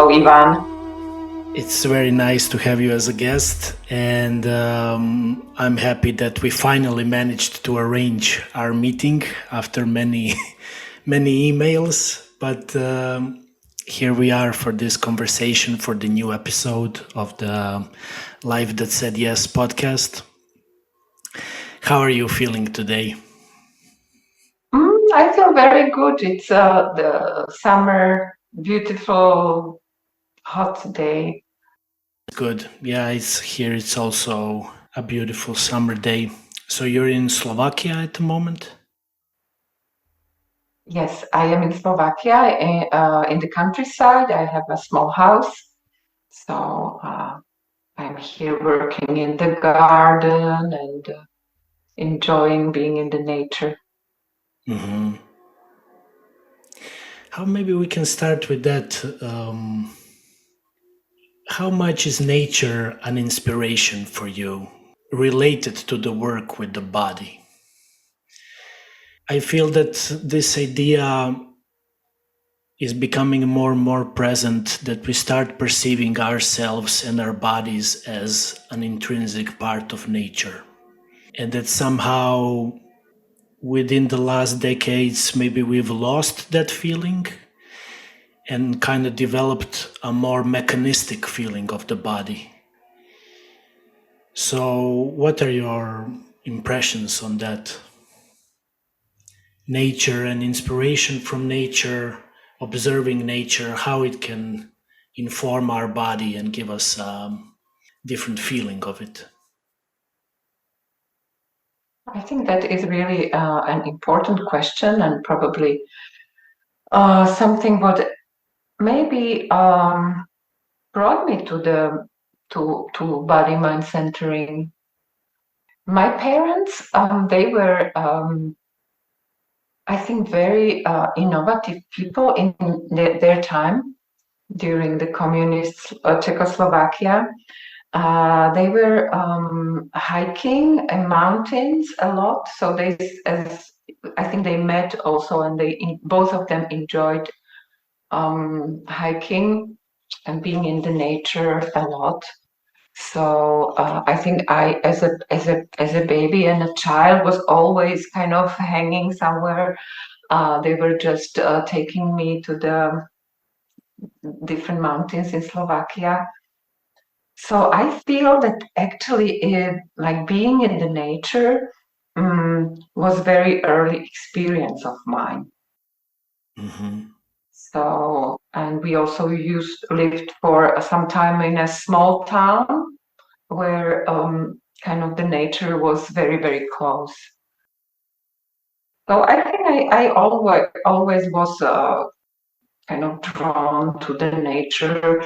Hello, Ivan. It's very nice to have you as a guest, and I'm happy that we finally managed to arrange our meeting after many, many emails. But here we are for this conversation for the new episode of the Life That Said Yes podcast. How are you feeling today? I feel very good. It's the summer, beautiful, hot day. Good. Yeah, it's here. It's also a beautiful summer day. So you're in Slovakia at the moment? Yes, I am in Slovakia, in the countryside. I have a small house. So I'm here working in the garden and enjoying being in the nature. Mm-hmm. How maybe we can start with that. How much is nature an inspiration for you related to the work with the body? I feel that this idea is becoming more and more present, that we start perceiving ourselves and our bodies as an intrinsic part of nature. And that somehow within the last decades, maybe we've lost that feeling and kind of developed a more mechanistic feeling of the body. So, what are your impressions on that? Nature and inspiration from nature, observing nature, how it can inform our body and give us a different feeling of it. I think that is really an important question, and probably something what maybe brought me to body mind centering. My parents, they were, I think, very innovative people in their time during the communist Czechoslovakia. They were hiking in mountains a lot, so I think they met also, and both of them enjoyed hiking and being in the nature a lot. So I think I, as a baby and a child, was always kind of hanging somewhere. They were just taking me to the different mountains in Slovakia. So I feel that actually, like being in the nature, was very early experience of mine. Mm-hmm. So, and we also lived for some time in a small town where kind of the nature was very, very close. So I think I always was kind of drawn to the nature.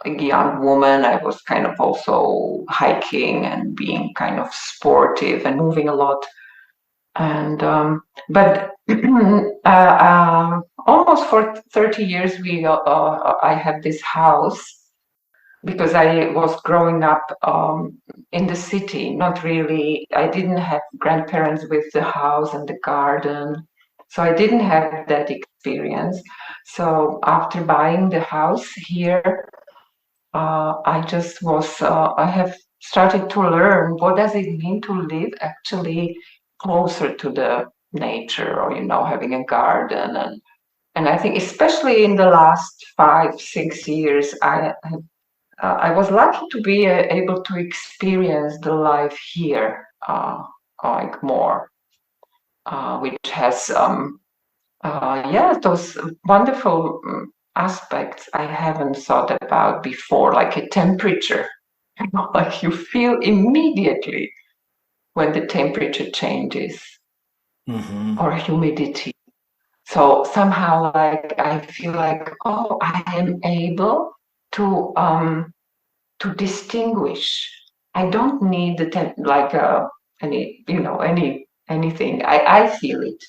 Like a young woman, I was kind of also hiking and being kind of sportive and moving a lot. And but almost for 30 years, I have this house because I was growing up in the city. Not really. I didn't have grandparents with the house and the garden, so I didn't have that experience. So after buying the house here, I just was. I have started to learn what does it mean to live actually closer to the nature, or having a garden. And I think especially in the last 5-6 years, I was lucky to be able to experience the life here, like more, which has those wonderful aspects I haven't thought about before, like a temperature. Like you feel immediately when the temperature changes, or humidity. So somehow, like I feel like, oh, I am able to distinguish. I don't need anything. I feel it.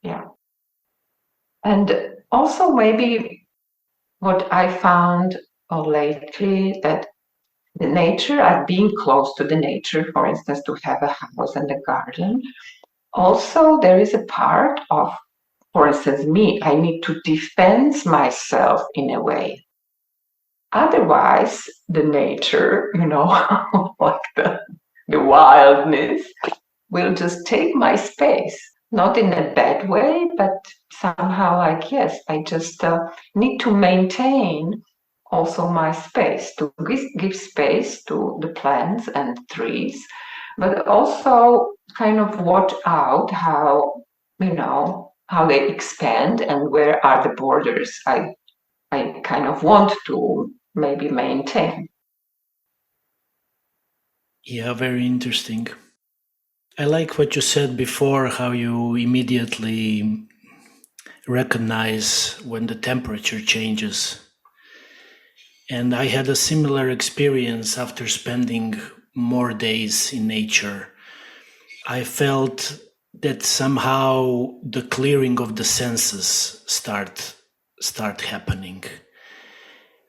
Yeah. And also maybe what I found lately, that the nature, being close to the nature, for instance, to have a house and a garden. Also, there is a part of, for instance, me, I need to defend myself in a way. otherwise, the nature, like the wildness, will just take my space. Not in a bad way, but somehow like, yes, I just need to maintain also my space, to give space to the plants and trees, but also kind of watch out how, how they expand and where are the borders I kind of want to maybe maintain. Yeah, very interesting. I like what you said before, how you immediately recognize when the temperature changes. And I had a similar experience after spending more days in nature. I felt that somehow the clearing of the senses start happening.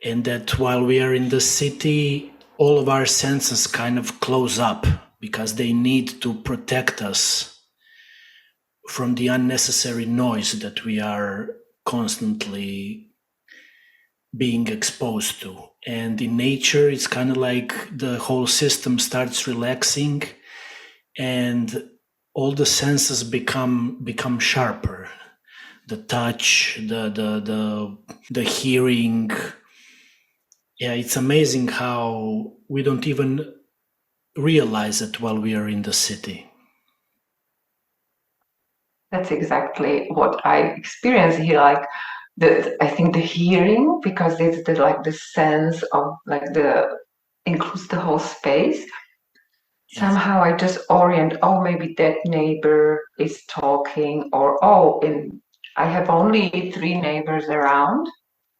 And that while we are in the city, all of our senses kind of close up because they need to protect us from the unnecessary noise that we are constantly being exposed to. And in nature, it's kind of like the whole system starts relaxing and all the senses become sharper. The touch, the hearing. Yeah, it's amazing how we don't even realize it while we are in the city. That's exactly what I experience here. Like I think the hearing, because it's the sense of like includes the whole space. Yes. Somehow I just orient, oh, maybe that neighbor is talking, or I have only 3 neighbors around,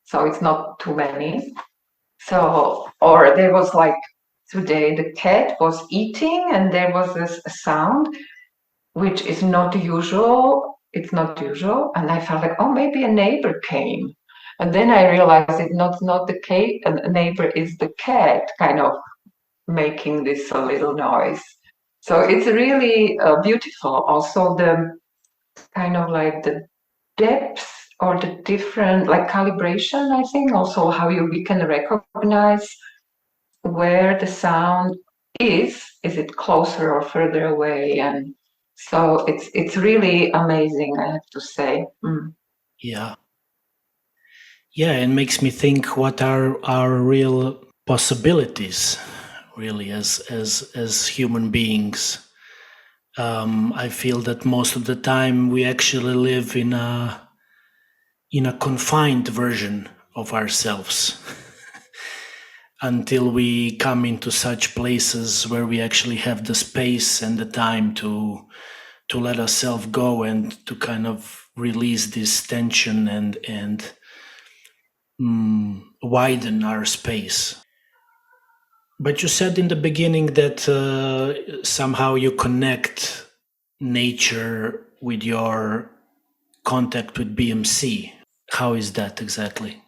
so it's not too many. So, or there was like today the cat was eating and there was this sound which is not usual. It's not usual. And I felt like, oh, maybe a neighbor came. And then I realized it's not the cat, a neighbor is the cat kind of making this a little noise. So it's really beautiful. Also the kind of like the depth or the different like calibration, I think, also how we can recognize where the sound is it closer or further away, and so it's really amazing, I have to say. Yeah, it makes me think what are our real possibilities really as human beings. I feel that most of the time we actually live in a confined version of ourselves until we come into such places where we actually have the space and the time to let ourselves go and to kind of release this tension and widen our space. But you said in the beginning that somehow you connect nature with your contact with BMC. How is that exactly?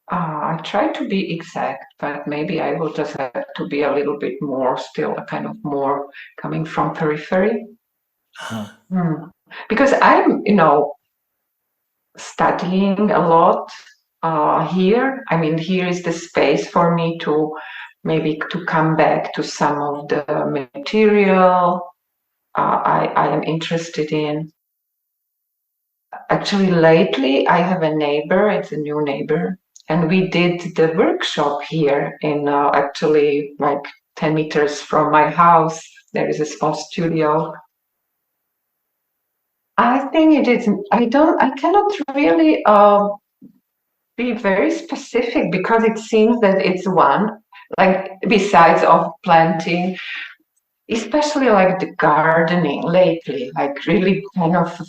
I try to be exact, but maybe I will just have to be a little bit more still, a kind of more coming from periphery. Because I'm studying a lot here. I mean, here is the space for me to maybe to come back to some of the material I am interested in. Actually, lately I have a neighbor, it's a new neighbor, and we did the workshop here in actually like 10 meters from my house. There is a small studio. I think it is, I cannot really be very specific because it seems that it's one, like besides of planting, especially like the gardening lately, like really kind of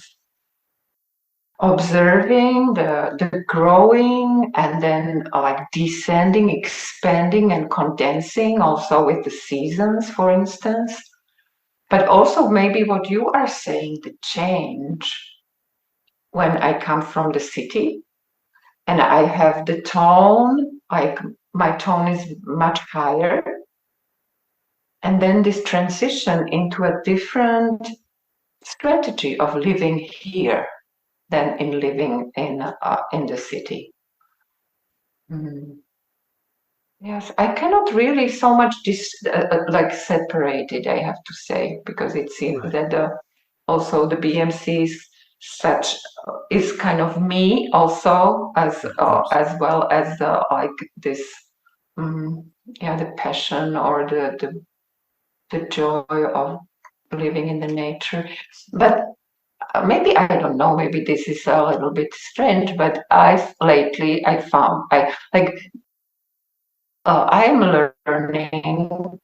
observing the growing and then like descending, expanding and condensing also with the seasons, for instance. But also maybe what you are saying, the change when I come from the city and I have the tone, like my tone is much higher. And then this transition into a different strategy of living here than in living in the city. Mm. Yes, I cannot really so much like separate it, I have to say, because it seems Right. that also the BMC is such is kind of me also Of course. as well as like this yeah, the passion or the joy of living in the nature. But maybe I don't know, maybe this is a little bit strange, but I've lately I found I like I am learning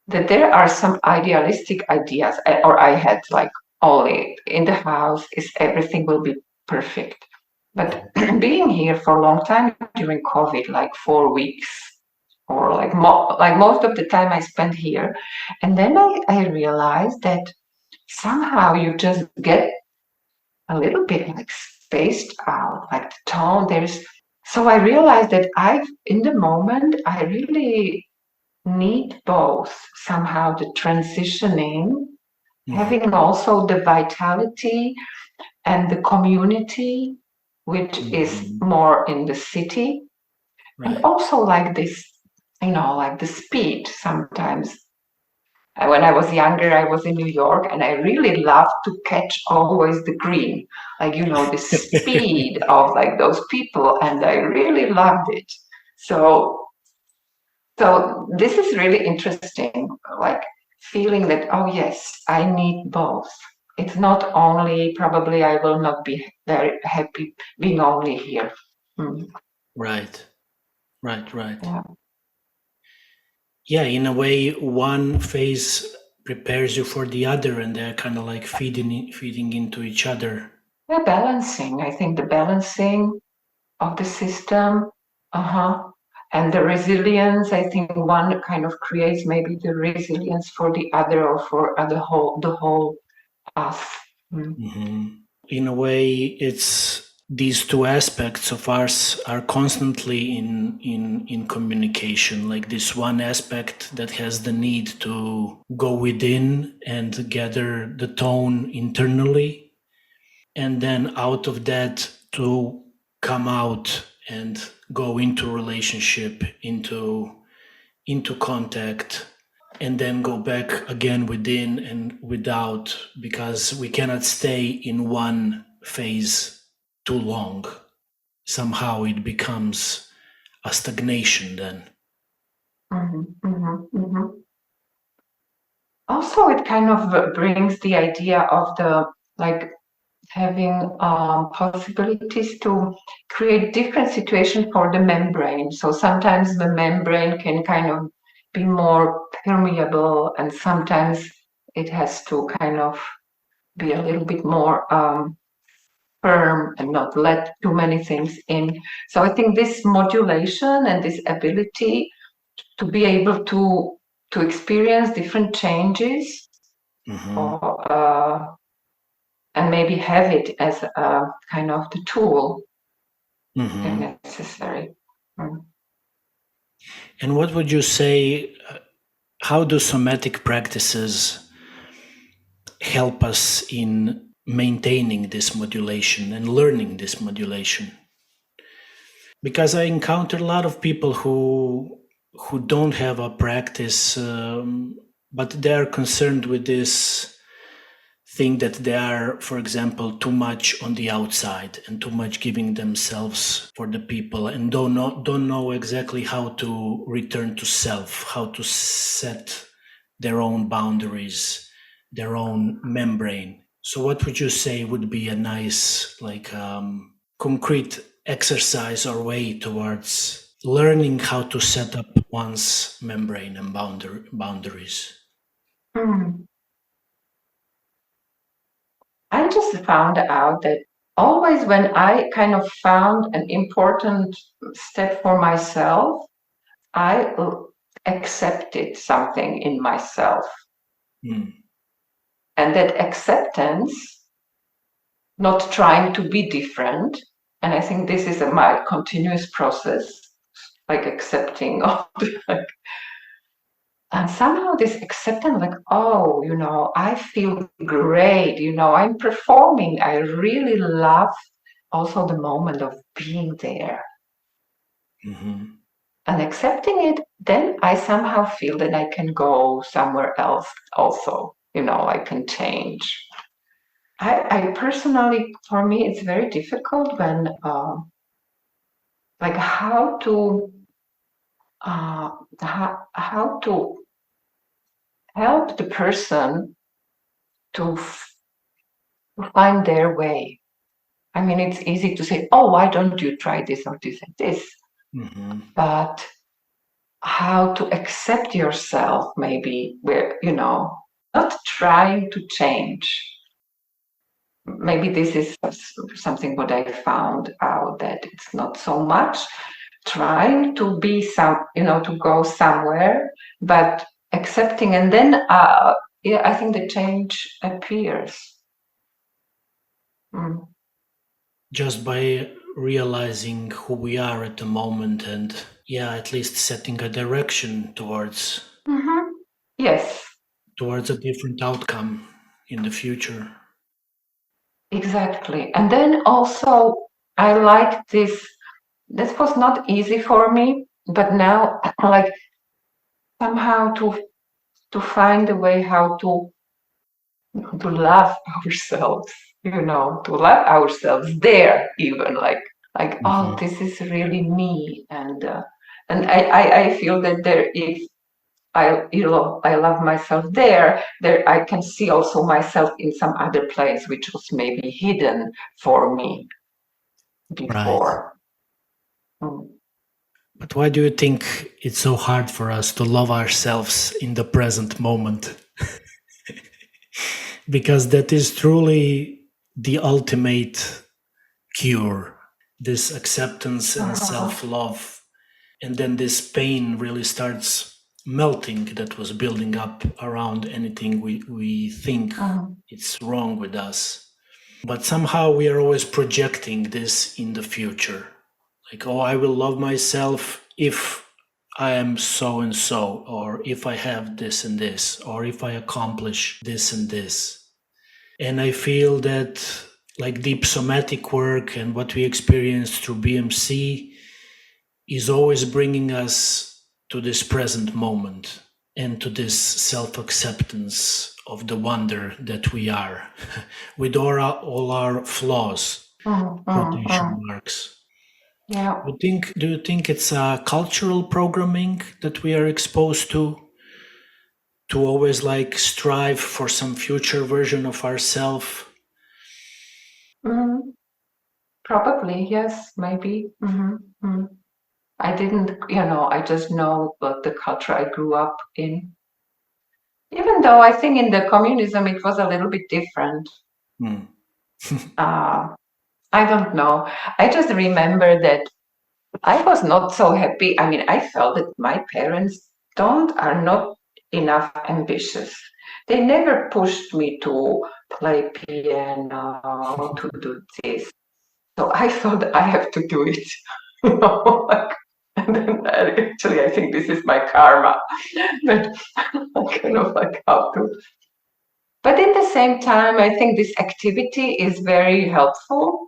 that there are some idealistic ideas, or I had like only in the house is everything will be perfect. But being here for a long time during COVID, like 4 weeks, or like like most of the time I spent here, and then I realized that somehow you just get a little bit like spaced out, like the tone. So I realized that in the moment, I really need both somehow the transitioning, having also the vitality and the community, which is Mhm. more in the city, and Right. also like this, like the speed sometimes. When I was younger, I was in New York and I really loved to catch always the green, like, the speed of like those people. And I really loved it. So, so this is really interesting, like feeling that, oh yes, I need both. It's not only, probably I will not be very happy being only here. Mm, Right. Right. Right. yeah. Yeah, in a way, one phase prepares you for the other, and they're kind of like feeding into each other. Yeah, balancing. I think the balancing of the system, and the resilience. I think one kind of creates maybe the resilience for the other or for the whole us. Mm. Mhm. In a way, it's these two aspects of us are constantly in communication. Like this one aspect that has the need to go within and gather the tone internally, and then out of that to come out and go into relationship, into contact, and then go back again within and without, because we cannot stay in one phase too long. Somehow it becomes a stagnation then. Mhm, mhm, mhm. Also, it kind of brings the idea of the like having possibilities to create different situations for the membrane. So sometimes the membrane can kind of be more permeable, and sometimes it has to kind of be a little bit more firm and not let too many things in. So I think this modulation and this ability to be able to experience different changes, Mhm. or and maybe have it as a kind of the tool if Mhm. necessary. Mm. And what would you say? How do somatic practices help us in maintaining this modulation and learning this modulation? Because I encounter a lot of people who don't have a practice, but they are concerned with this thing that they are, for example, too much on the outside and too much giving themselves for the people, and don't know exactly how to return to self, how to set their own boundaries, their own membrane. So, what would you say would be a nice, like, concrete exercise or way towards learning how to set up one's membrane and boundaries? Mm. I just found out that always when I kind of found an important step for myself, I accepted something in myself. Mm. And that acceptance, not trying to be different, and I think this is my continuous process, like accepting of like, and somehow this acceptance, like, oh, I feel great, I'm performing. I really love also the moment of being there. And accepting it, then I somehow feel that I can go somewhere else also. I can change. I personally, for me, it's very difficult when, like, how to help the person to find their way. I mean, it's easy to say, oh, why don't you try this or this and this? But how to accept yourself, maybe, where, not trying to change. Maybe this is something what I found out, that it's not so much trying to be to go somewhere, but accepting, and then I think the change appears. Just by realizing who we are at the moment and at least setting a direction towards yes, towards a different outcome in the future. Exactly. And then also I like this was not easy for me, but now like somehow to find a way how to love ourselves, to love ourselves there, even like oh, this is really me. And I feel that there is, I love myself there I can see also myself in some other place which was maybe hidden for me before. Right. But why do you think it's so hard for us to love ourselves in the present moment? Because that is truly the ultimate cure, this acceptance and self-love. And then this pain really starts melting that was building up around anything we think it's wrong with us. But somehow we are always projecting this in the future. Like, oh, I will love myself if I am so and so, or if I have this and this, or if I accomplish this and this. And I feel that like deep somatic work and what we experience through BMC is always bringing us to this present moment and to this self-acceptance of the wonder that we are with all our flaws, quotation marks. Yeah. Do you think it's a cultural programming that we are exposed to always like strive for some future version of ourselves? Probably, yes, maybe. I didn't, I just know the culture I grew up in. Even though I think in the communism it was a little bit different. I don't know. I just remember that I was not so happy. I mean, I felt that my parents are not enough ambitious. They never pushed me to play piano, to do this. So I thought I have to do it. And then actually I think this is my karma. But kind of like how to. But at the same time, I think this activity is very helpful.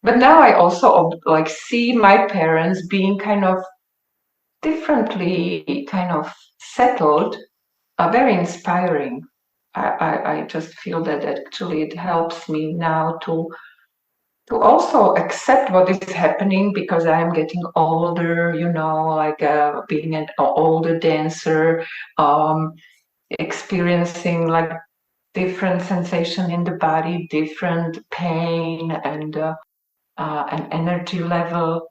But now I also like see my parents being kind of differently, kind of settled, very inspiring. I just feel that actually it helps me now to also accept what is happening, because I am getting older, like being an older dancer, experiencing like different sensation in the body, different pain, and an energy level.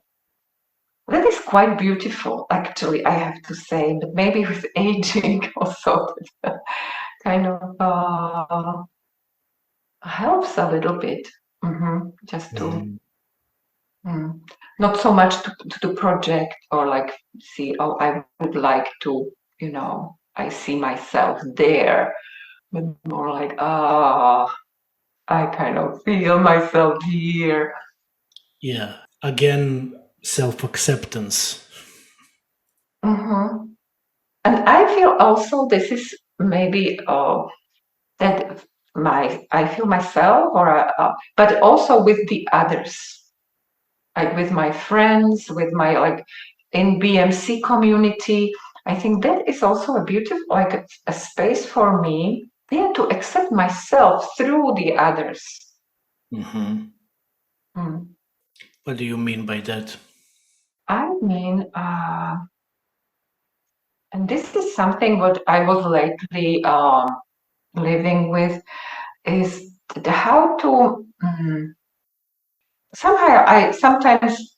That is quite beautiful, actually, I have to say. But maybe with aging also kind of helps a little bit. Just to not so much to project or like see, oh, I would like to, I see myself there, but more like, I kind of feel myself here. Yeah, again, self-acceptance. And I feel also this is maybe that I feel myself, or but also with the others. like with my friends, with my in BMC community. I think that is also a beautiful, a space for me, to accept myself through the others. Mm-hmm. Mm. What do you mean by that? I mean, and this is something what I was lately living with, is how to somehow I sometimes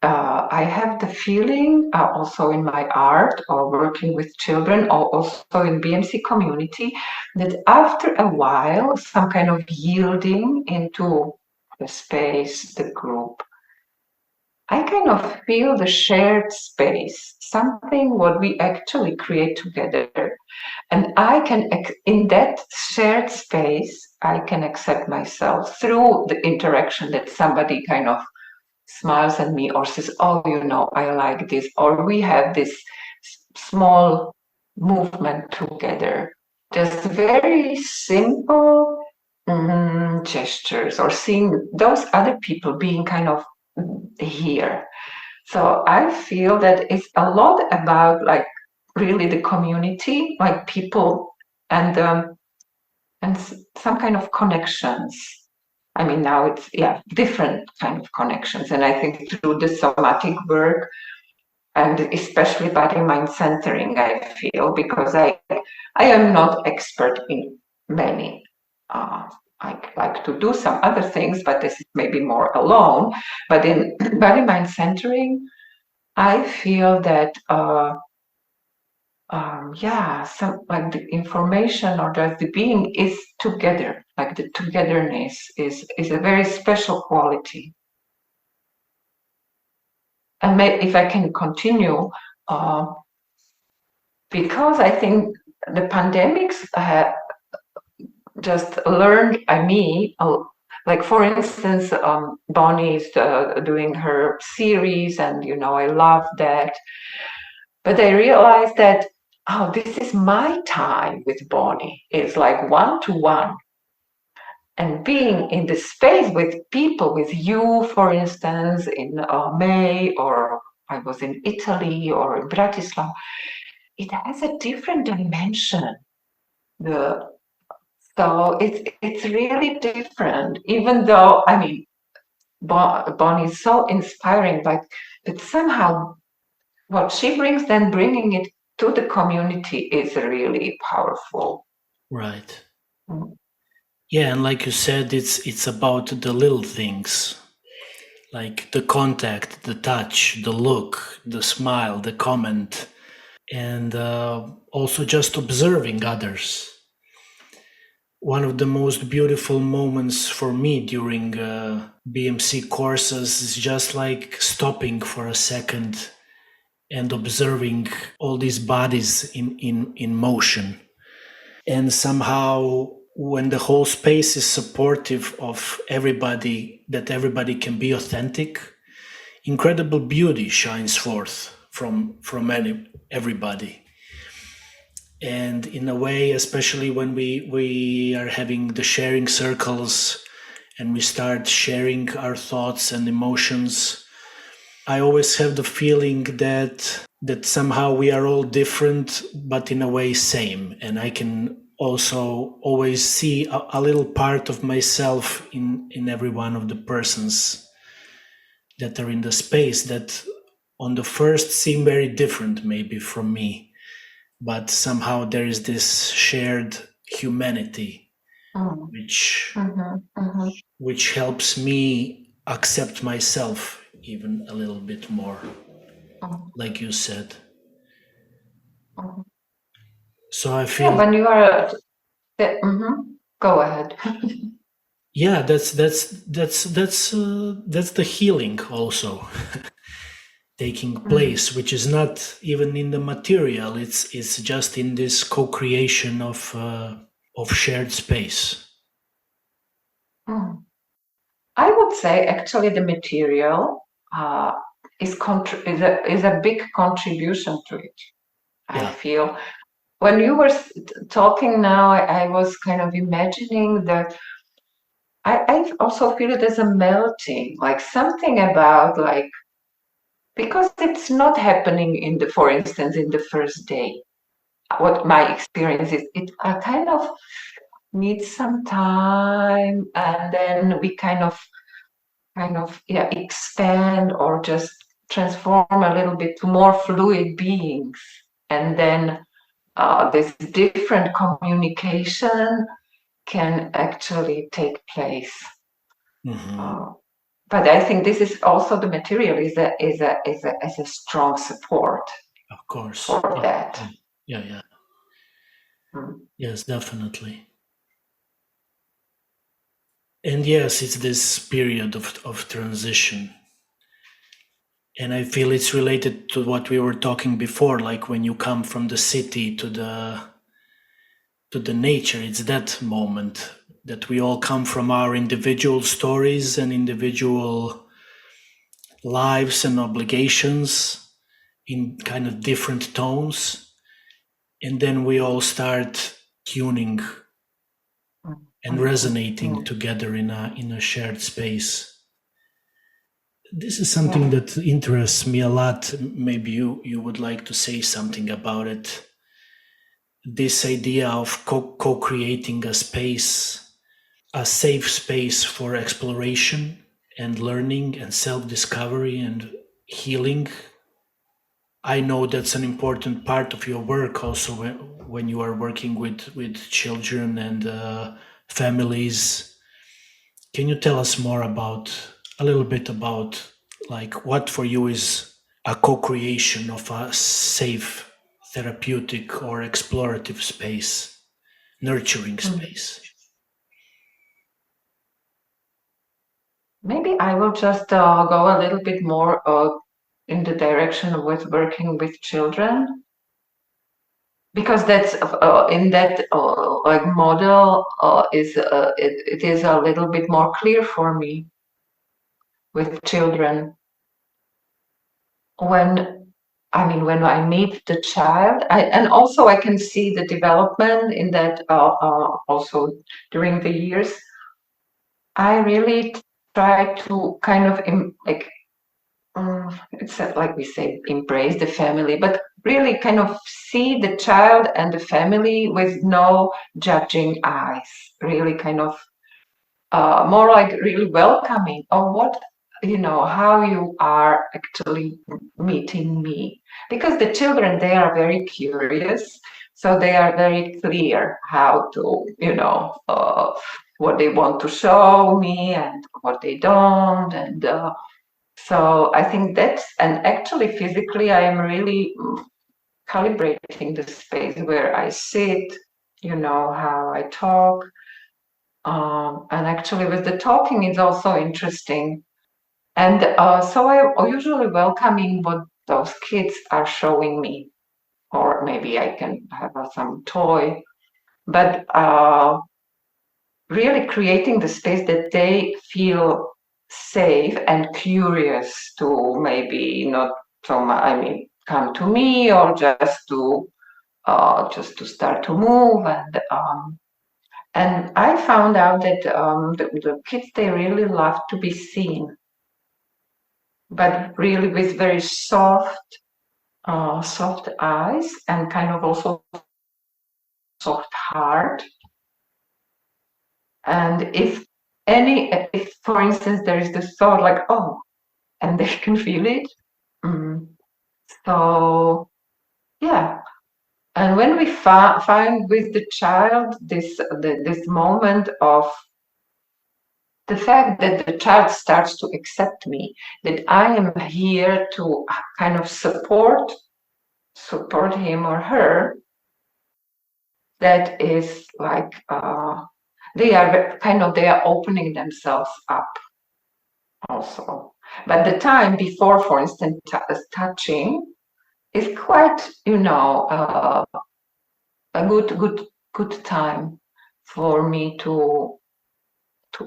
I have the feeling also in my art or working with children or also in BMC community that after a while some kind of yielding into the space, the group, I kind of feel the shared space, something what we actually create together. And I can, in that shared space, I can accept myself through the interaction that somebody kind of smiles at me or says, oh, I like this, or we have this small movement together. Just very simple gestures, or seeing those other people being kind of here. So I feel that it's a lot about really the community, like people and some kind of connections. I mean, now it's different kind of connections, and I think through the somatic work and especially body mind centering, I feel, because I am not expert in many. I like to do some other things, but this is maybe more alone. But in body mind centering, I feel that some like the information or the being is together. Like the togetherness is a very special quality. And if I can continue, because I think the pandemics just learned me. Like for instance, Bonnie is doing her series, and I love that. But I realized that, oh, this is my time with Bonnie. It's like one-to-one. And being in the space with people, with you, for instance, in May, or I was in Italy or in Bratislava, it has a different dimension. So it's really different, even though, I mean, Bonnie is so inspiring, but somehow what she brings, then bringing it to the community, is really powerful. Right. Mm. Yeah, and like you said, it's about the little things, like the contact, the touch, the look, the smile, the comment, and also just observing others. One of the most beautiful moments for me during BMC courses is just like stopping for a second and observing all these bodies in motion. And somehow, when the whole space is supportive of everybody, that everybody can be authentic, incredible beauty shines forth from everybody. And in a way, especially when we are having the sharing circles and we start sharing our thoughts and emotions, I always have the feeling that somehow we are all different, but in a way same. And I can also always see a little part of myself in every one of the persons that are in the space, that on the first seem very different maybe from me, but somehow there is this shared humanity which helps me accept myself even a little bit more, like you said. So I feel when you are go ahead. Yeah, that's the healing also taking place, which is not even in the material. It's just in this co-creation of shared space. I would say actually the material is a big contribution to it. Yeah. I feel when you were talking now, I was kind of imagining that I also feel it as a melting, like something about like, because it's not happening in the, for instance, in the first day. What my experience is, it kind of needs some time, and then we kind of yeah, expand or just transform a little bit to more fluid beings, and then this different communication can actually take place. But I think this is also, the material is a strong support. Of course. For that. Yeah. Yes, definitely. And yes, it's this period of transition. And I feel it's related to what we were talking before, like when you come from the city to the nature. It's that moment that we all come from our individual stories and individual lives and obligations in kind of different tones, and then we all start tuning and resonating together in a shared space. This is something that interests me a lot. Maybe you would like to say something about it. This idea of co-creating a space, a safe space for exploration and learning and self-discovery and healing. I know that's an important part of your work also when you are working with children and families. Can you tell us more a little bit about like what for you is a co-creation of a safe, therapeutic or explorative space, nurturing space? Maybe I will just go a little bit more in the direction with working with children, because that's in that like model it is a little bit more clear for me with children. When I meet the child, and also I can see the development in that also during the years. I really try to kind of it's like we say, embrace the family, but really kind of see the child and the family with no judging eyes. Really kind of more like really welcoming. Oh, what, how you are actually meeting me. Because the children, they are very curious, so they are very clear how to, what they want to show me and what they don't. And so I think and actually physically, I am really calibrating the space where I sit, how I talk. And actually with the talking, it's also interesting. And so I usually welcoming what those kids are showing me, or maybe I can have some toy, but really creating the space that they feel safe and curious to, maybe not so much, come to me, or just to start to move. And I found out that the kids, they really love to be seen, but really with very soft eyes, and kind of also soft heart. And if for instance there is this thought like, oh, and they can feel it. So yeah. And when we find with the child this moment of the fact that the child starts to accept me, that I am here to kind of support him or her, that is like they are opening themselves up also. But the time before, for instance, touching is quite, a good time for me to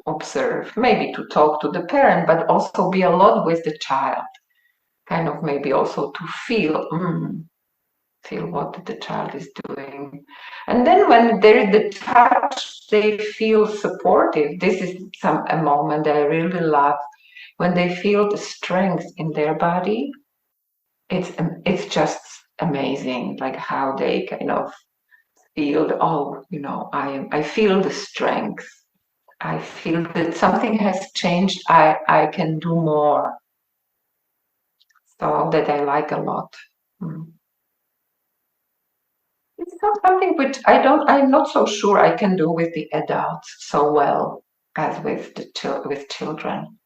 observe, maybe to talk to the parent, but also be alone with the child, kind of maybe also to feel. feel what the child is doing. And then when there is the touch, they feel supportive. This is a moment that I really love, when they feel the strength in their body. It's just amazing, like how they kind of feel, I feel the strength. I feel that something has changed. I can do more. So that I like a lot. It's not something which I'm not so sure I can do with the adults so well as with with children.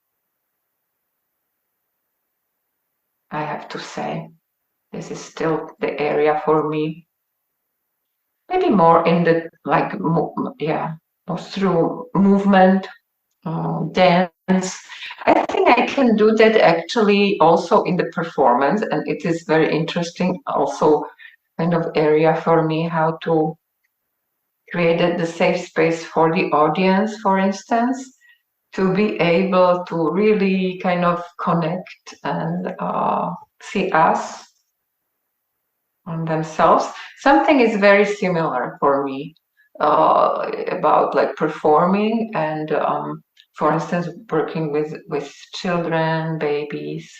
I have to say, this is still the area for me. Maybe more in the more through movement, dance. I think I can do that actually also in the performance, and it is very interesting also kind of area for me, how to create the safe space for the audience, for instance, to be able to really kind of connect and see us on themselves. Something is very similar for me about like performing and for instance, working with children, babies,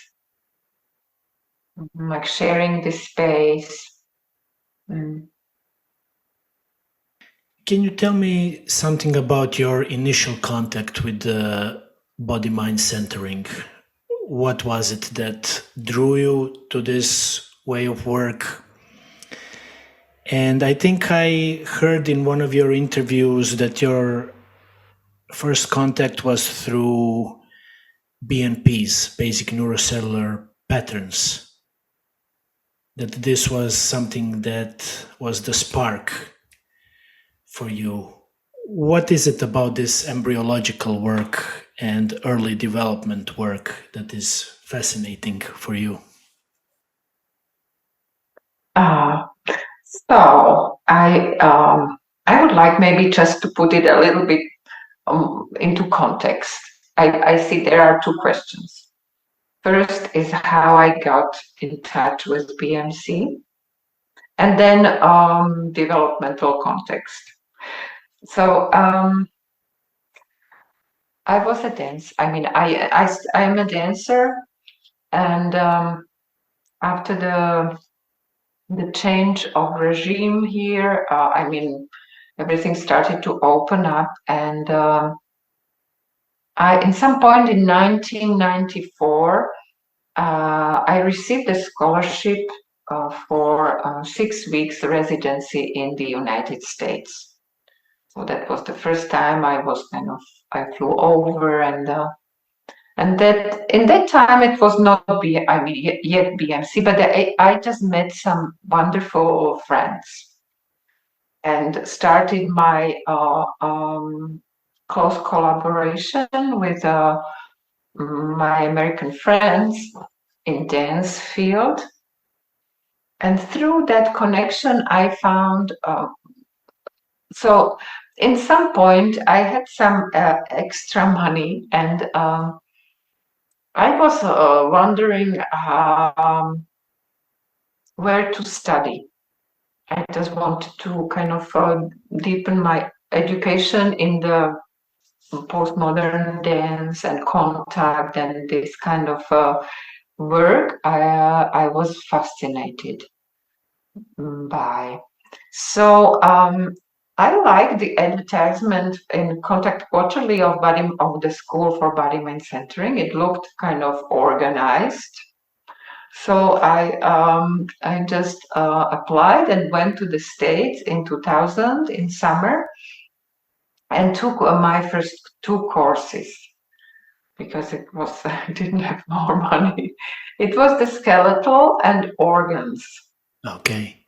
like sharing the space. Can you tell me something about your initial contact with the body-mind centering? What was it that drew you to this way of work? And I think I heard in one of your interviews that your first contact was through BNPs, basic neurocellular patterns. That this was something that was the spark for you. What is it about this embryological work and early development work that is fascinating for you? So I would like maybe just to put it a little bit into context. I see there are two questions. First is how I got in touch with BMC, and then developmental context. So I was a dancer. I mean, I'm a dancer, and after the change of regime here, I mean, everything started to open up, and in some point in 1994, I received a scholarship for 6 weeks residency in the United States. So that was the first time I flew over, and that in that time it was not yet BMC, but I just met some wonderful friends and started my close collaboration with my American friends in dance field. And through that connection, I found, so in some point I had some extra money, and I was wondering where to study. I just wanted to kind of deepen my education in the postmodern dance and contact and this kind of work. I was fascinated by. So I like the advertisement in Contact Quarterly of the School for Body Mind Centering. It looked kind of organized. So I just applied and went to the States in 2000 in summer and took my first 2 courses because I didn't have more money. It was the skeletal and organs. Okay.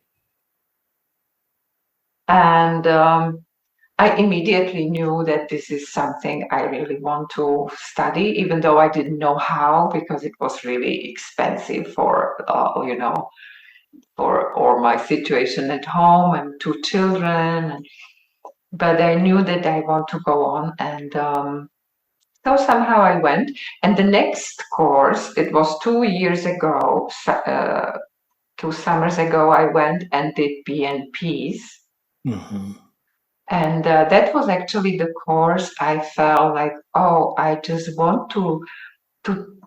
And I immediately knew that this is something I really want to study, even though I didn't know how, because it was really expensive for my situation at home and 2 children. But I knew that I want to go on, and so somehow I went. And the next course, it was 2 years ago, 2 summers ago, I went and did BNPs. And that was actually the course I felt like, oh, I just want to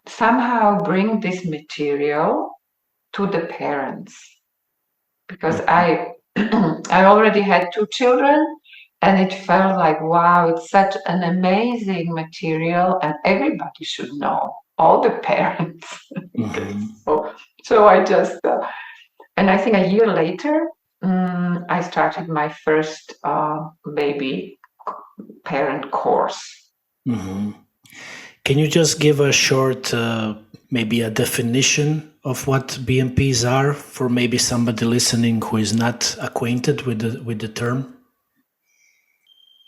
somehow bring this material to the parents. Because I already had 2 children, and it felt like, wow, it's such an amazing material, and everybody should know, all the parents. So I just, and I think a year later, I started my first baby parent course. Can you just give a short, maybe a definition of what BMPs are for maybe somebody listening who is not acquainted with the term?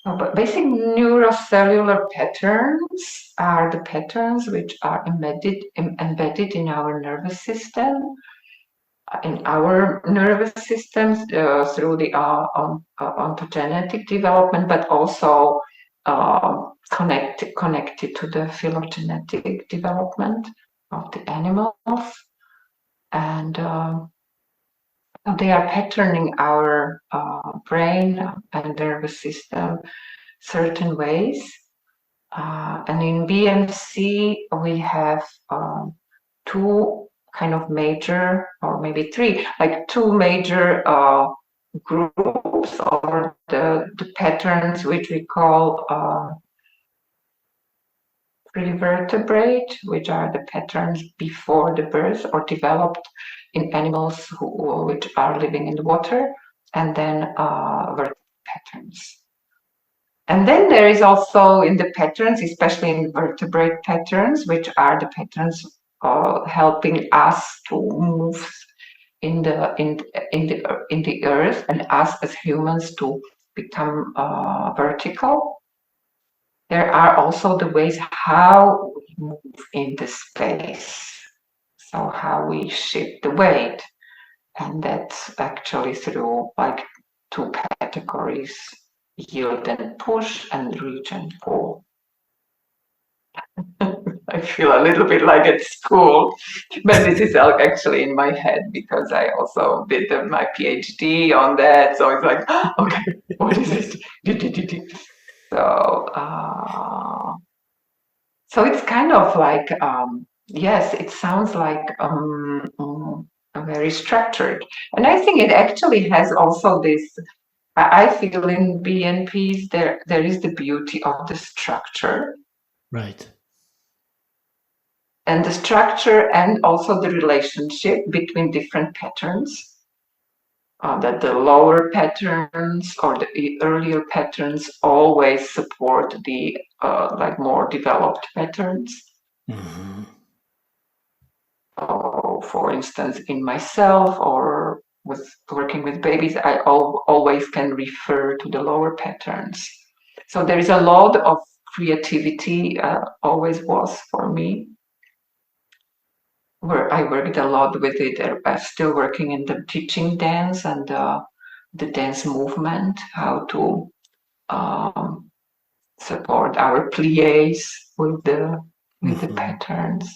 But basic neurocellular patterns are the patterns which are embedded in our nervous system, through the ontogenetic development, but also connected to the phylogenetic development of the animals. And they are patterning our brain and nervous system certain ways. And in BMC, we have 2 kind of major, or maybe 3, like 2 major groups, or the patterns which we call prevertebrate, which are the patterns before the birth or developed in animals which are living in the water, and then vertebrate patterns. And then there is also in the patterns, especially in vertebrate patterns, which are the patterns helping us to move in the earth, and us as humans to become vertical. There are also the ways how we move in the space, so how we shift the weight, and that's actually through like 2 categories: yield and push, and reach and pull. I feel a little bit like at school, but this is actually in my head because I also did my PhD on that. So it's like, okay, what is it? So it's kind of like, yes, it sounds like very structured. And I think it actually has also this, I feel in BNPs, there is the beauty of the structure. Right. And the structure, and also the relationship between different patterns. That the lower patterns or the earlier patterns always support the like more developed patterns. For instance, in myself or with working with babies, I always can refer to the lower patterns. So there is a lot of creativity, always was for me, where I worked a lot with it. I'm still working in the teaching dance and the dance movement, how to support our pliés with the patterns.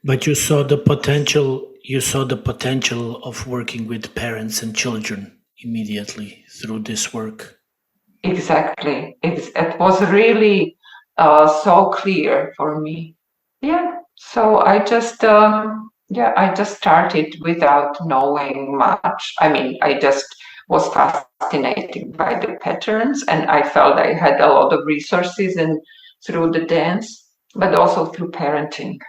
But you saw the potential. You saw the potential of working with parents and children immediately through this work. Exactly. It was really so clear for me. Yeah. So I just started without knowing much. I mean, I just was fascinated by the patterns, and I felt I had a lot of resources and through the dance, but also through parenting.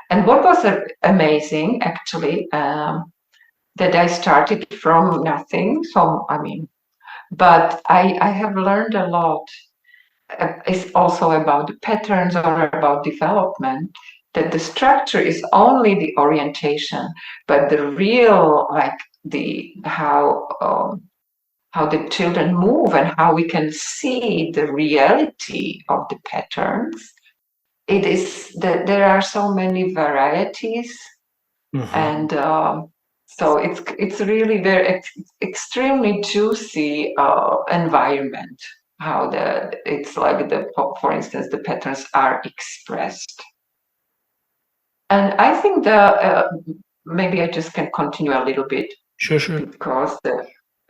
And what was amazing, actually, that I started from nothing. So, I mean, but I have learned a lot. It's also about the patterns or about development, that the structure is only the orientation, but the real, like how the children move and how we can see the reality of the patterns. It is that there are so many varieties, and so it's really very extremely juicy environment. How it's like for instance, the patterns are expressed. And I think maybe I just can continue a little bit. Sure, sure.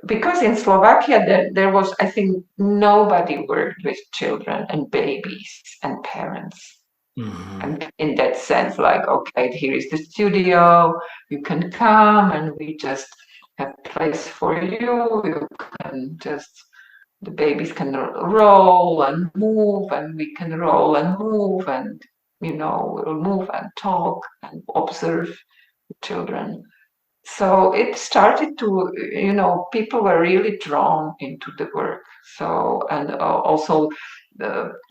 Because in Slovakia there was, I think, nobody worked with children and babies and parents. Mm-hmm. And in that sense, like, okay, here is the studio, you can come and we just have place for you. You can just, the babies can roll and move, and we can roll and move, and we'll move and talk and observe the children. So it started to, people were really drawn into the work. So, and also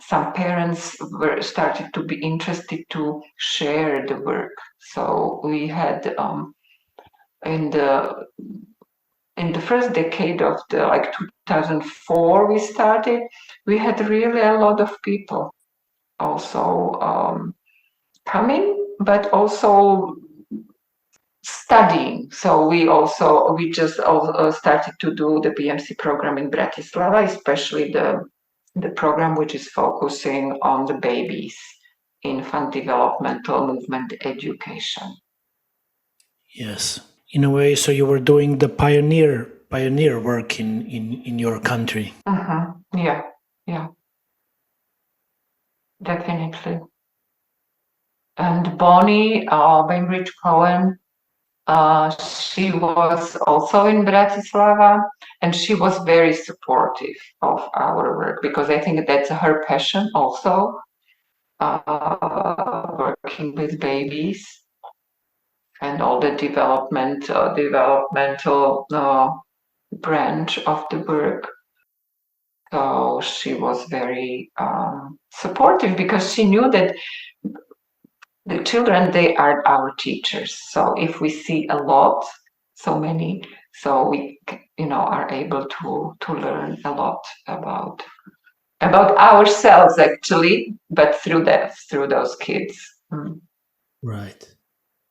some parents started to be interested to share the work. So we had in the first decade of the 2004 we started, we had really a lot of people also coming, but also studying. So we just started to do the BMC program in Bratislava, especially the program which is focusing on the babies, Infant Developmental Movement Education. Yes, in a way. So you were doing the pioneer work in your country. Yeah, definitely. And Bonnie Bainbridge Cohen, she was also in Bratislava, and she was very supportive of our work because I think that's her passion also, working with babies and all the developmental branch of the work. So she was very supportive because she knew that the children, they are our teachers. So if we see a lot, so many, so we are able to learn a lot about ourselves actually, but through those kids. Right.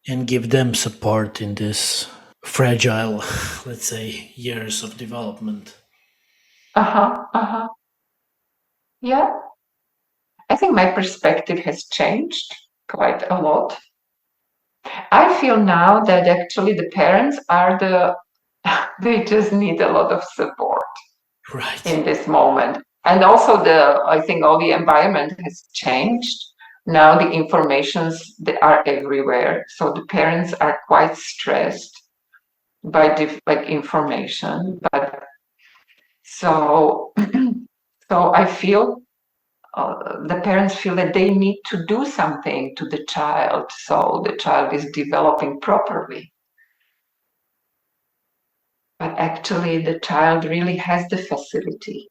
And give them support in this fragile, let's say, years of development. Yeah, I think my perspective has changed quite a lot. I feel now that actually the parents they just need a lot of support. Right. In this moment. And also I think all the environment has changed. Now the informations, they are everywhere. So the parents are quite stressed by information. But so so I feel the parents feel that they need to do something to the child so the child is developing properly. But actually the child really has the facility.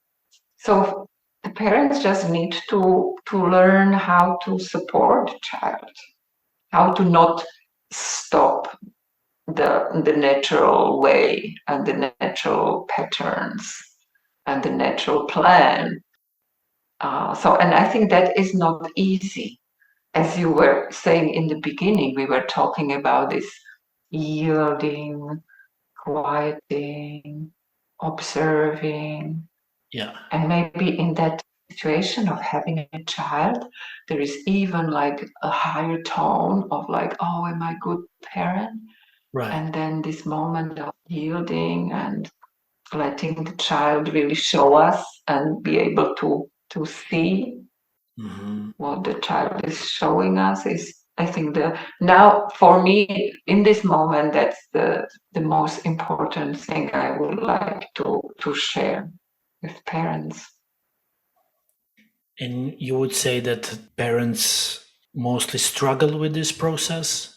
So the parents just need to learn how to support the child, how to not stop the natural way and the natural patterns and the natural plan. And I think that is not easy. As you were saying in the beginning, we were talking about this yielding, quieting, observing. Yeah. And maybe in that situation of having a child, there is even like a higher tone of like, oh, am I a good parent? Right. And then this moment of yielding and letting the child really show us and be able to see what the child is showing us is, I think, now for me in this moment, that's the most important thing I would like to share with parents. And you would say that parents mostly struggle with this process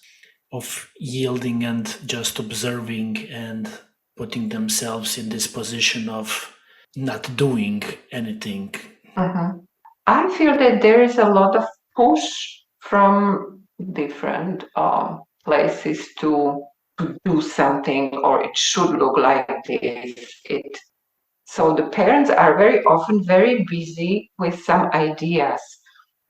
of yielding and just observing and putting themselves in this position of not doing anything. I feel that there is a lot of push from different places to do something, or it should look like this. So the parents are very often very busy with some ideas,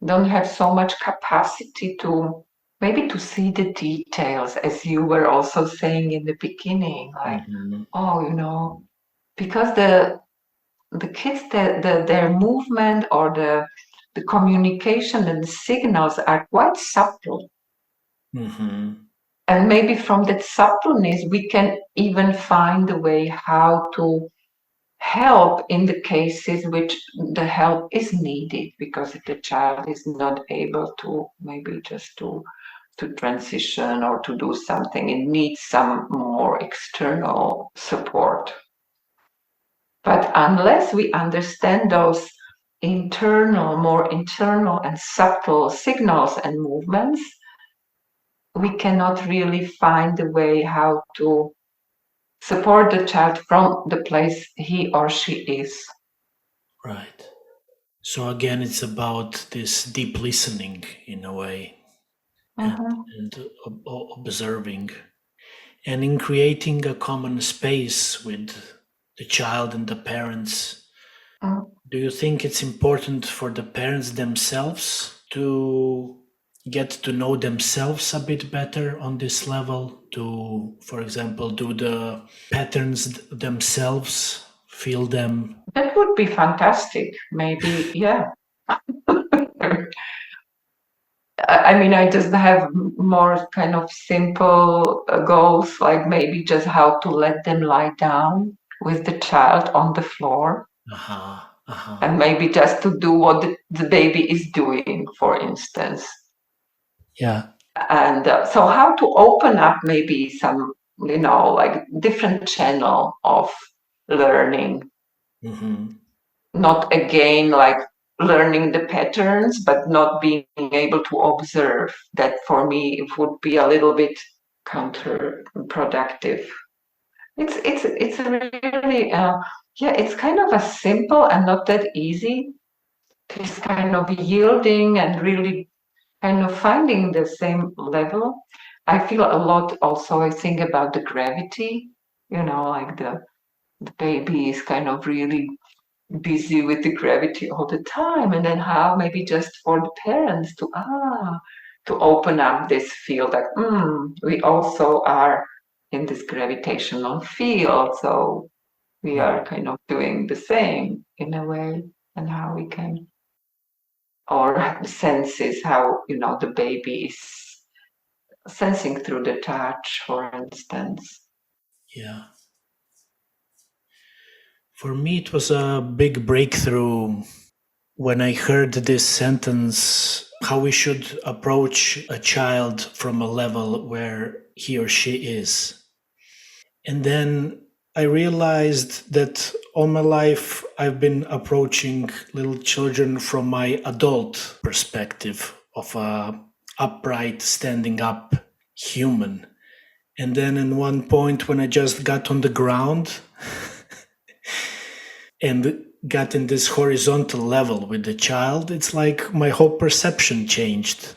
don't have so much capacity to maybe to see the details, as you were also saying in the beginning, like, because the kids, their movement or the communication and the signals are quite subtle. And maybe from that suppleness, we can even find a way how to help in the cases which the help is needed, because if the child is not able to maybe just to transition or to do something, it needs some more external support. But unless we understand those more internal and subtle signals and movements, we cannot really find a way how to support the child from the place he or she is. Right. So again, it's about this deep listening in a way, and observing, and in creating a common space with the child and the parents. Do you think it's important for the parents themselves to get to know themselves a bit better on this level? To, for example, do the patterns themselves, feel them? That would be fantastic. Maybe, yeah. I mean, I just have more kind of simple goals, like maybe just how to let them lie down with the child on the floor. And maybe just to do what the baby is doing, for instance. Yeah. And so how to open up maybe some, like different channel of learning. Not again like learning the patterns, but not being able to observe. That for me it would be a little bit counterproductive. It's really it's kind of a simple and not that easy. This kind of yielding and really kind of finding the same level. I feel a lot also, I think about the gravity, like the baby is kind of really busy with the gravity all the time, and then how maybe just for the parents to open up this field, like we also are in this gravitational field, so we are kind of doing the same in a way, and how we can, or senses how the baby is sensing through the touch, for instance. Yeah. For me, it was a big breakthrough when I heard this sentence, how we should approach a child from a level where he or she is. And then I realized that all my life I've been approaching little children from my adult perspective of a upright, standing up human. And then in one point when I just got on the ground and got in this horizontal level with the child, it's like my whole perception changed.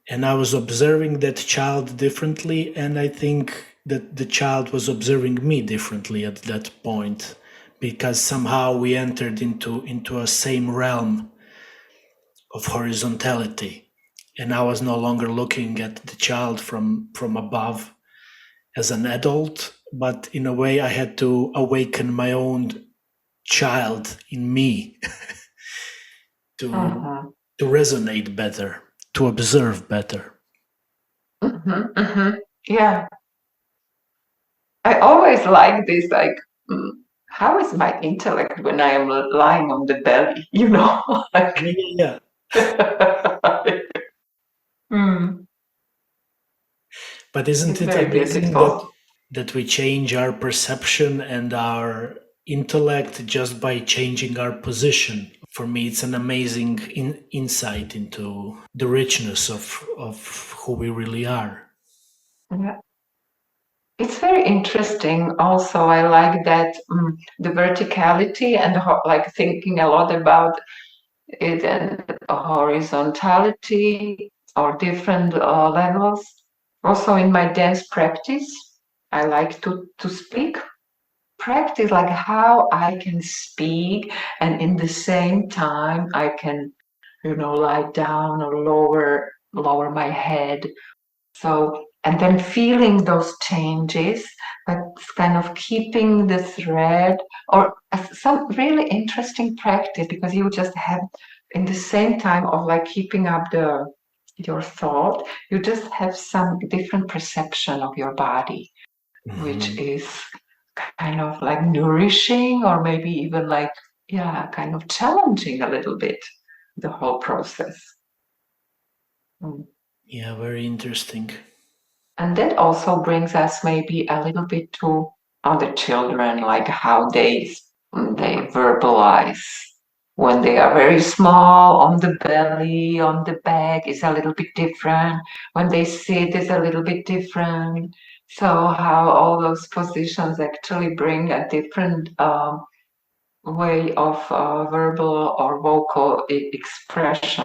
And I was observing that child differently, and I think that the child was observing me differently at that point, because somehow we entered into a same realm of horizontality, and I was no longer looking at the child from above as an adult, but in a way I had to awaken my own child in me to resonate better, to observe better. Yeah, I always like this, like how is my intellect when I am lying on the belly, like, Yeah. But isn't it amazing that we change our perception and our intellect just by changing our position? For me, it's an amazing insight into the richness of who we really are. Yeah. It's very interesting. Also, I like that the verticality and like thinking a lot about it, and horizontality or different levels. Also, in my dance practice, I like to speak. Practice like how I can speak, and in the same time I can, lie down or lower my head. So, and then feeling those changes, but kind of keeping the thread, or some really interesting practice, because you just have in the same time of like keeping up your thought, you just have some different perception of your body, which is kind of like nourishing, or maybe even like, yeah, kind of challenging a little bit, the whole process. Yeah, very interesting. And that also brings us maybe a little bit to other children, like how they verbalize when they are very small. On the belly, on the back is a little bit different. When they sit is a little bit different. So how all those positions actually bring a different way of verbal or vocal expression.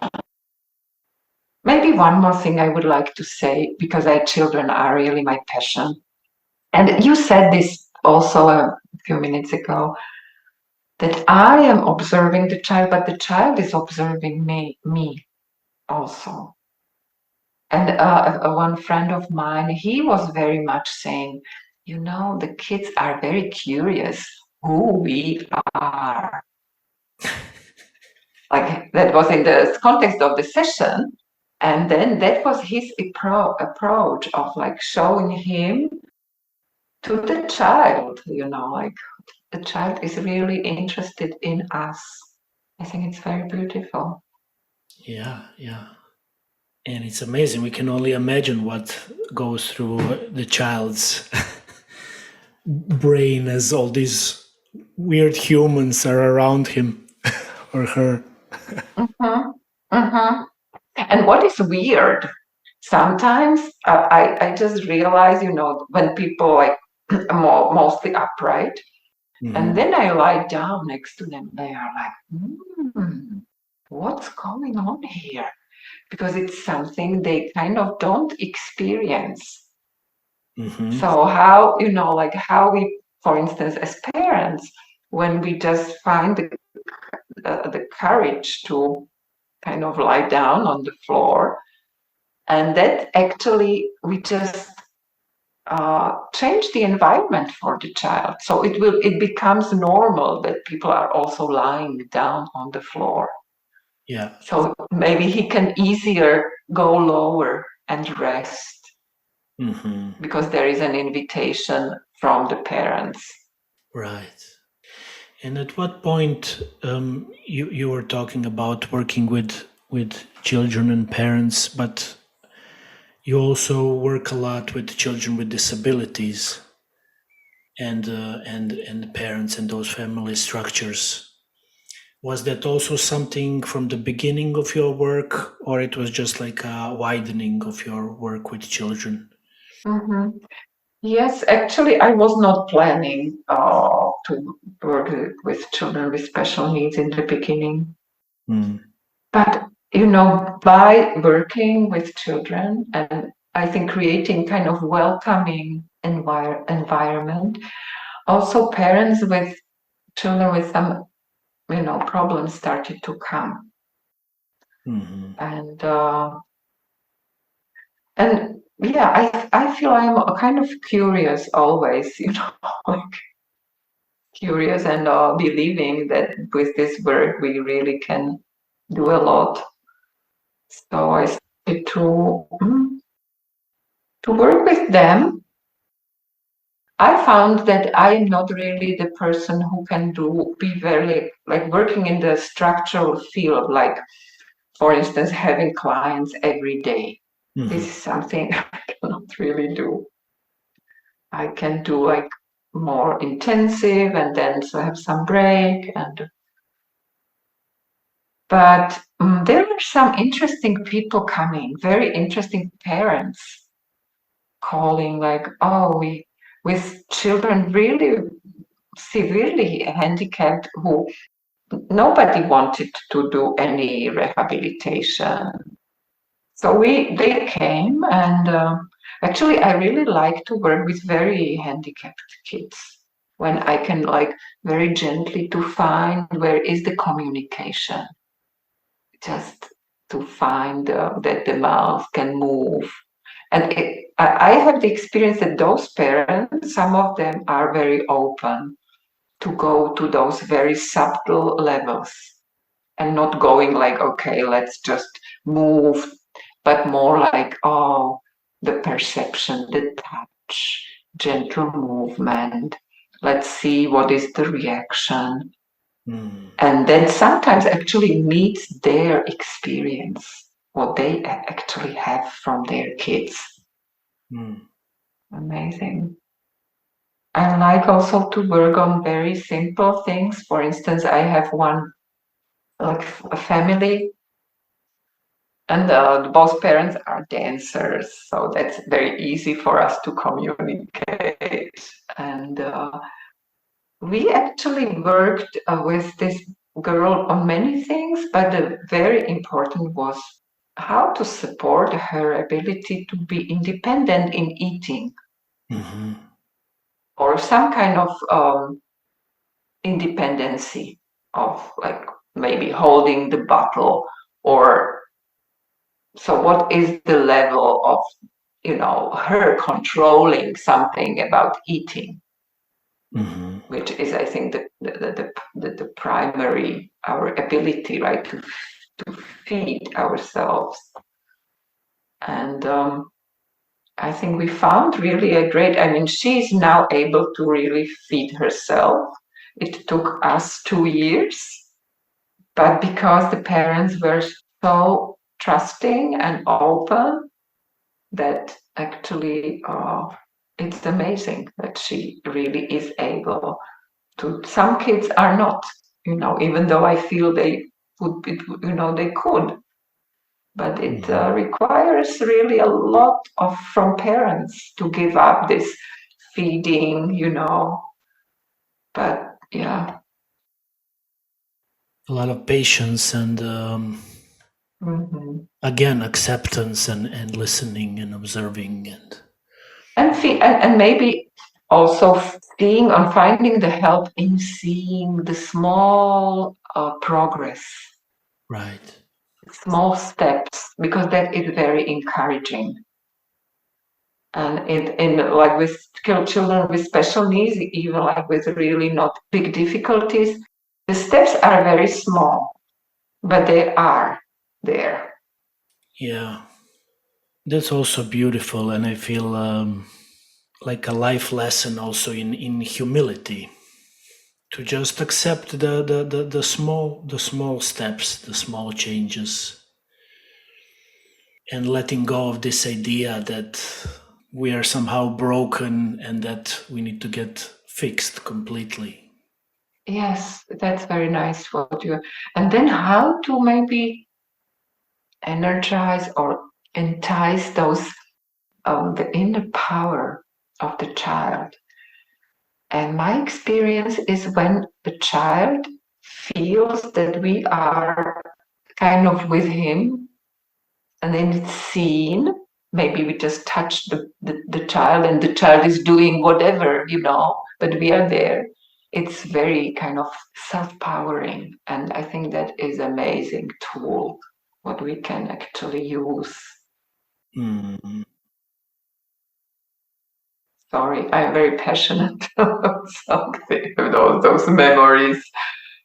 Maybe one more thing I would like to say, because children are really my passion. And you said this also a few minutes ago, that I am observing the child, but the child is observing me also. And one friend of mine, he was very much saying, the kids are very curious who we are. Like that was in the context of the session. And then that was his approach of like showing him to the child, like the child is really interested in us. I think it's very beautiful. Yeah, yeah. And it's amazing. We can only imagine what goes through the child's brain as all these weird humans are around him or her. Mm-hmm. Mm-hmm. And what is weird, sometimes I just realize, when people like mostly upright, and then I lie down next to them, they are like, what's going on here? Because it's something they kind of don't experience. So how, like how we, for instance, as parents, when we just find the courage to kind of lie down on the floor, and that actually we just change the environment for the child. So it becomes normal that people are also lying down on the floor. Yeah. So maybe he can easier go lower and rest. Because there is an invitation from the parents. Right. And at what point you were talking about working with children and parents, but you also work a lot with children with disabilities and the parents and those family structures. Was that also something from the beginning of your work, or it was just like a widening of your work with children? Yes, actually, I was not planning to work with children with special needs in the beginning. But, by working with children and I think creating kind of welcoming environment, also parents with children with some, problems started to come. And yeah, I feel I'm kind of curious always, like curious and believing that with this work we really can do a lot. So I started to work with them. I found that I'm not really the person who can be very like working in the structural field, like for instance having clients every day. This is something I cannot really do. I can do like more intensive and then so have some break but there are some interesting people coming, very interesting parents calling like, oh, we with children really severely handicapped who nobody wanted to do any rehabilitation. So they came and actually I really like to work with very handicapped kids when I can like very gently to find where is the communication, just to find that the mouth can move. And I have the experience that those parents, some of them are very open to go to those very subtle levels and not going like, okay, let's just move but more like, the perception, the touch, gentle movement. Let's see what is the reaction. And then sometimes actually meets their experience, what they actually have from their kids. Amazing. I like also to work on very simple things. For instance, I have one, like a family, and both parents are dancers, so that's very easy for us to communicate. And we actually worked with this girl on many things, but the very important was how to support her ability to be independent in eating, or some kind of independency of, like, maybe holding the bottle, or so what is the level of, her controlling something about eating, which is, I think, the primary, our ability, right, to feed ourselves. And I think we found really a great, she's now able to really feed herself. It took us 2 years, but because the parents were so trusting and open, that actually it's amazing that she really is able to. Some kids are not, even though I feel they would be, they could, but it requires really a lot from parents to give up this feeding, but yeah. A lot of patience and again, acceptance and listening and observing and maybe also seeing and finding the help in seeing the small progress, right, small steps, because that is very encouraging. And in like with children with special needs, even like with really not big difficulties, the steps are very small, but they are there. yeah, that's also beautiful, and I feel like a life lesson also in humility, to just accept the small steps, the small changes, and letting go of this idea that we are somehow broken and that we need to get fixed completely. Yes, that's very nice what you. And then how to maybe energize or entice those the inner power of the child. And my experience is when the child feels that we are kind of with him, and then it's seen. Maybe we just touch the child, and the child is doing whatever, but we are there. It's very kind of self-powering. And I think that is an amazing tool, what we can actually use. Sorry, I'm very passionate about something, those memories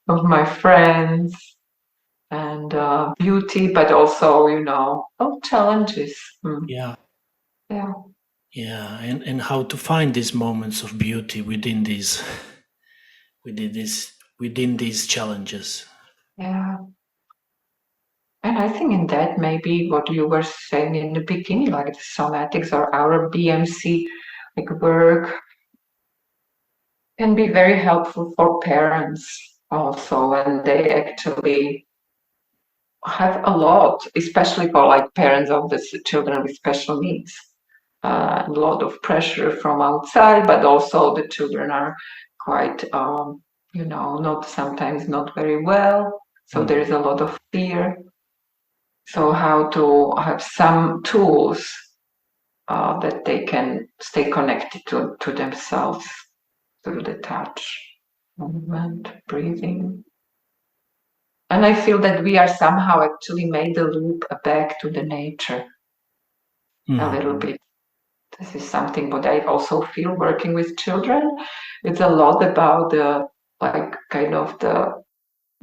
of my friends and beauty, but also, challenges. Yeah. Yeah. Yeah, and how to find these moments of beauty within these challenges. Yeah. And I think in that, maybe what you were saying in the beginning, like the somatics or our BMC like work, can be very helpful for parents also, and they actually have a lot, especially for like parents of the children with special needs. A lot of pressure from outside, but also the children are quite, sometimes not very well. So there is a lot of fear. So how to have some tools that they can stay connected to themselves through the touch, movement, breathing. And I feel that we are somehow actually made the loop back to the nature a little bit. This is something what I also feel working with children. It's a lot about the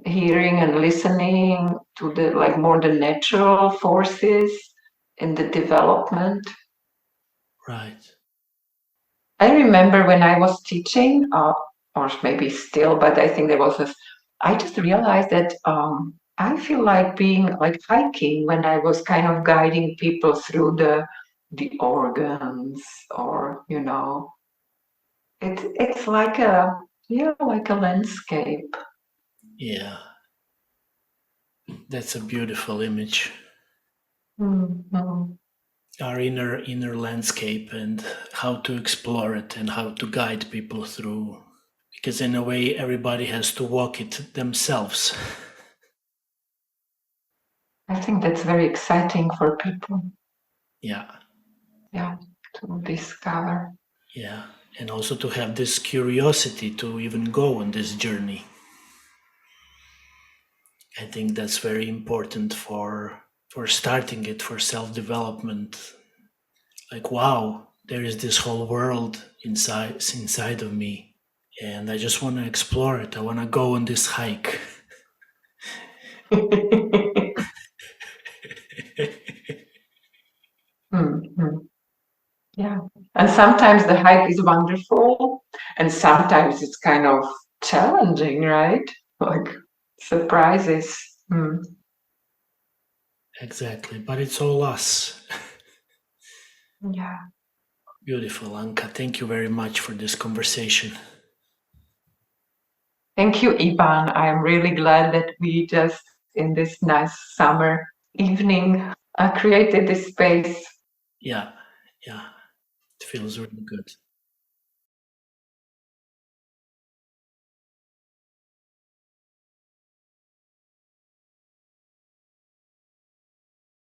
hearing and listening to the more the natural forces, in the development. Right. I remember when I was teaching, or maybe still, but I think there was this, I just realized that I feel like being like hiking when I was kind of guiding people through the organs, or it's like like a landscape. Yeah. That's a beautiful image. Mm-hmm. Our inner landscape and how to explore it and how to guide people through, because in a way everybody has to walk it themselves. I think that's very exciting for people. Yeah. Yeah, to discover. Yeah. And also to have this curiosity to even go on this journey. I think that's very important for starting it, for self-development. Like, wow, there is this whole world inside of me, and I just want to explore it. I want to go on this hike. Mm-hmm. Yeah. And sometimes the hike is wonderful, and sometimes it's kind of challenging, right? Like surprises. Mm. Exactly, but it's all us. Yeah. Beautiful, Anka. Thank you very much for this conversation. Thank you, Ivan. I'm really glad that we just, in this nice summer evening, created this space. Yeah, it feels really good.